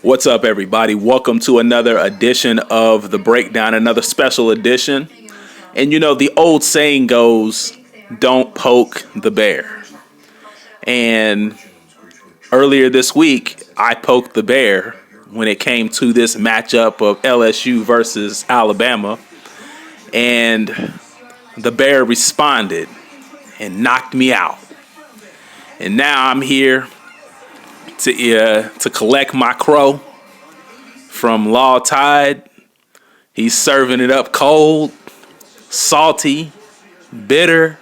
What's up, everybody? Welcome to another edition of The Breakdown, another special edition. And you know, the old saying goes, don't poke the bear. And earlier this week, I poked the bear when it came to this matchup of LSU versus Alabama. And the bear responded and knocked me out. And now I'm here to collect my crow from Lawtide. He's serving it up cold, salty, bitter,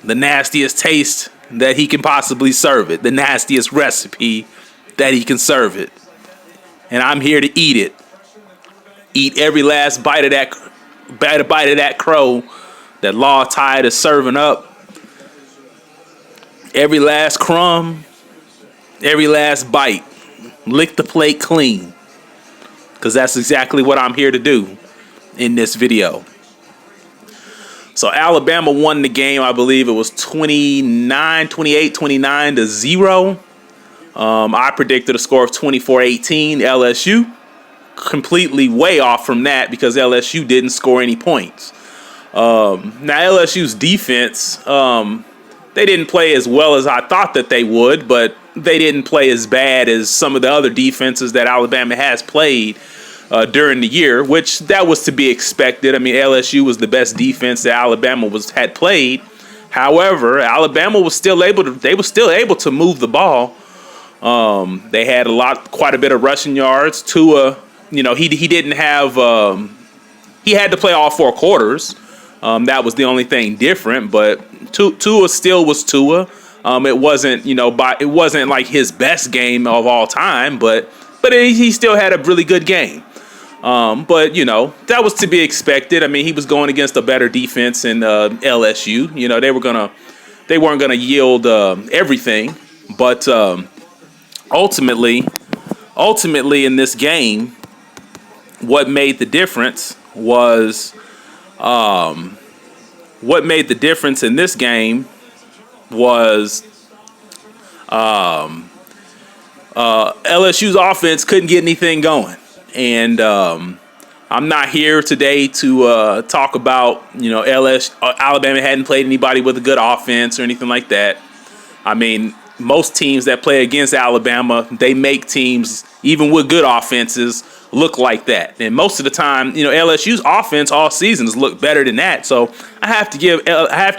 the nastiest taste that he can possibly serve it, the nastiest recipe that he can serve it. And I'm here to eat it. Eat every last bite of that crow that Lawtide is serving up. Every last crumb, every last bite. Lick the plate clean. Because that's exactly what I'm here to do in this video. So Alabama won the game. I believe it was 29 to 0. I predicted a score of 24-18 LSU. Completely way off from that because LSU didn't score any points. Now LSU's defense, they didn't play as well as I thought that they would, but they didn't play as bad as some of the other defenses that Alabama has played during the year, which that was to be expected. I mean, LSU was the best defense that Alabama had played. However, Alabama was still able to move the ball. They had quite a bit of rushing yards. Tua, he didn't have. He had to play all four quarters. That was the only thing different, but Tua still was Tua. It wasn't like his best game of all time, but he still had a really good game. But that was to be expected. I mean, he was going against a better defense in LSU. They weren't gonna yield everything, but ultimately in this game, what made the difference was LSU's offense couldn't get anything going. And I'm not here today to talk about, Alabama hadn't played anybody with a good offense or anything like that. I mean, most teams that play against Alabama, they make teams, even with good offenses, look like that. And most of the time, LSU's offense all season has looked better than that. So I have to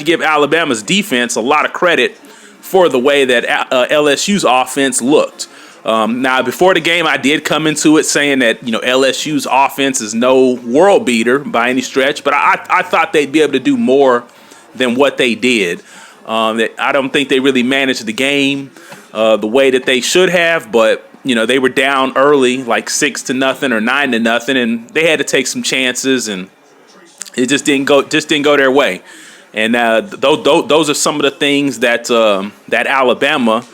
give Alabama's defense a lot of credit for the way that LSU's offense looked. Now, before the game, I did come into it saying that LSU's offense is no world beater by any stretch, but I thought they'd be able to do more than what they did. I don't think they really managed the game the way that they should have, but they were down early, like 6-0 or 9-0, and they had to take some chances, and it just didn't go their way. And those are some of the things that Alabama.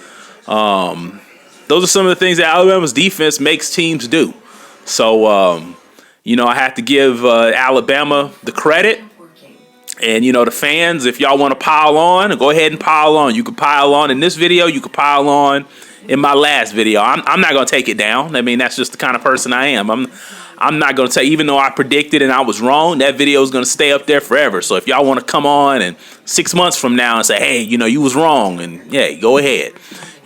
Those are some of the things that Alabama's defense makes teams do. So I have to give Alabama the credit. And, the fans, if y'all want to pile on, go ahead and pile on. You can pile on in this video. You can pile on in my last video. I'm not going to take it down. I mean, that's just the kind of person I am. I'm not going to say, even though I predicted and I was wrong, that video is going to stay up there forever. So if y'all want to come on and 6 months from now and say, hey, you was wrong, and yeah, go ahead.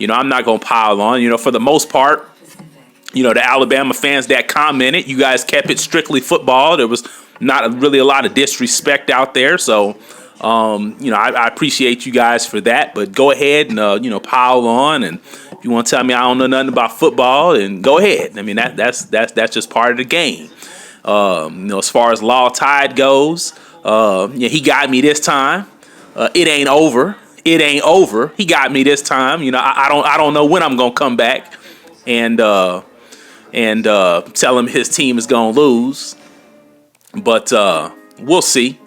I'm not going to pile on. For the most part, the Alabama fans that commented, you guys kept it strictly football. There was not really a lot of disrespect out there. So, I appreciate you guys for that. But go ahead and, pile on. And if you want to tell me I don't know nothing about football, then go ahead. I mean, that's just part of the game. As far as Lawtide goes, he got me this time. It ain't over. He got me this time. I don't know when I'm going to come back and tell him his team is going to lose. But we'll see.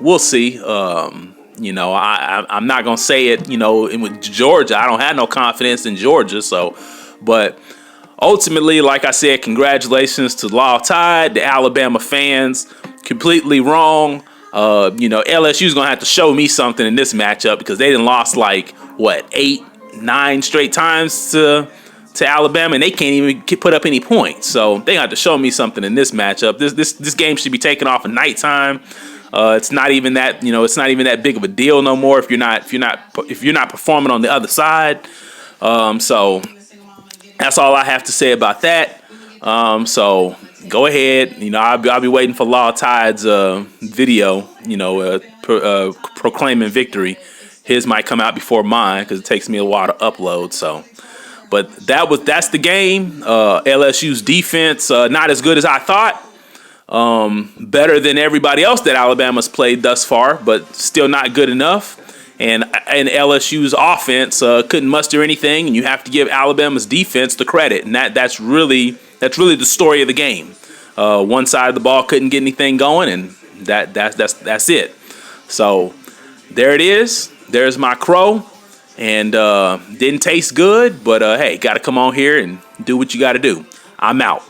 We'll see. I'm not going to say it, with Georgia. I don't have no confidence in Georgia. So, but ultimately, like I said, congratulations to Lawtide, the Alabama fans. Completely wrong. LSU's going to have to show me something in this matchup because they done lost 8, 9 straight times to to Alabama, and they can't even put up any points. So they have to show me something in this matchup. This game should be taken off at nighttime. It's not even that it's not even that big of a deal no more if you're not performing on the other side. So that's all I have to say about that. So go ahead. I'll be waiting for Lawtide's video. Proclaiming victory. His might come out before mine because it takes me a while to upload. So, but that's the game. LSU's defense not as good as I thought. Better than everybody else that Alabama's played thus far, but still not good enough. And LSU's offense couldn't muster anything, and you have to give Alabama's defense the credit, and that's really the story of the game. One side of the ball couldn't get anything going, and that's it. So there it is. There's my crow, and didn't taste good, but hey, got to come on here and do what you got to do. I'm out.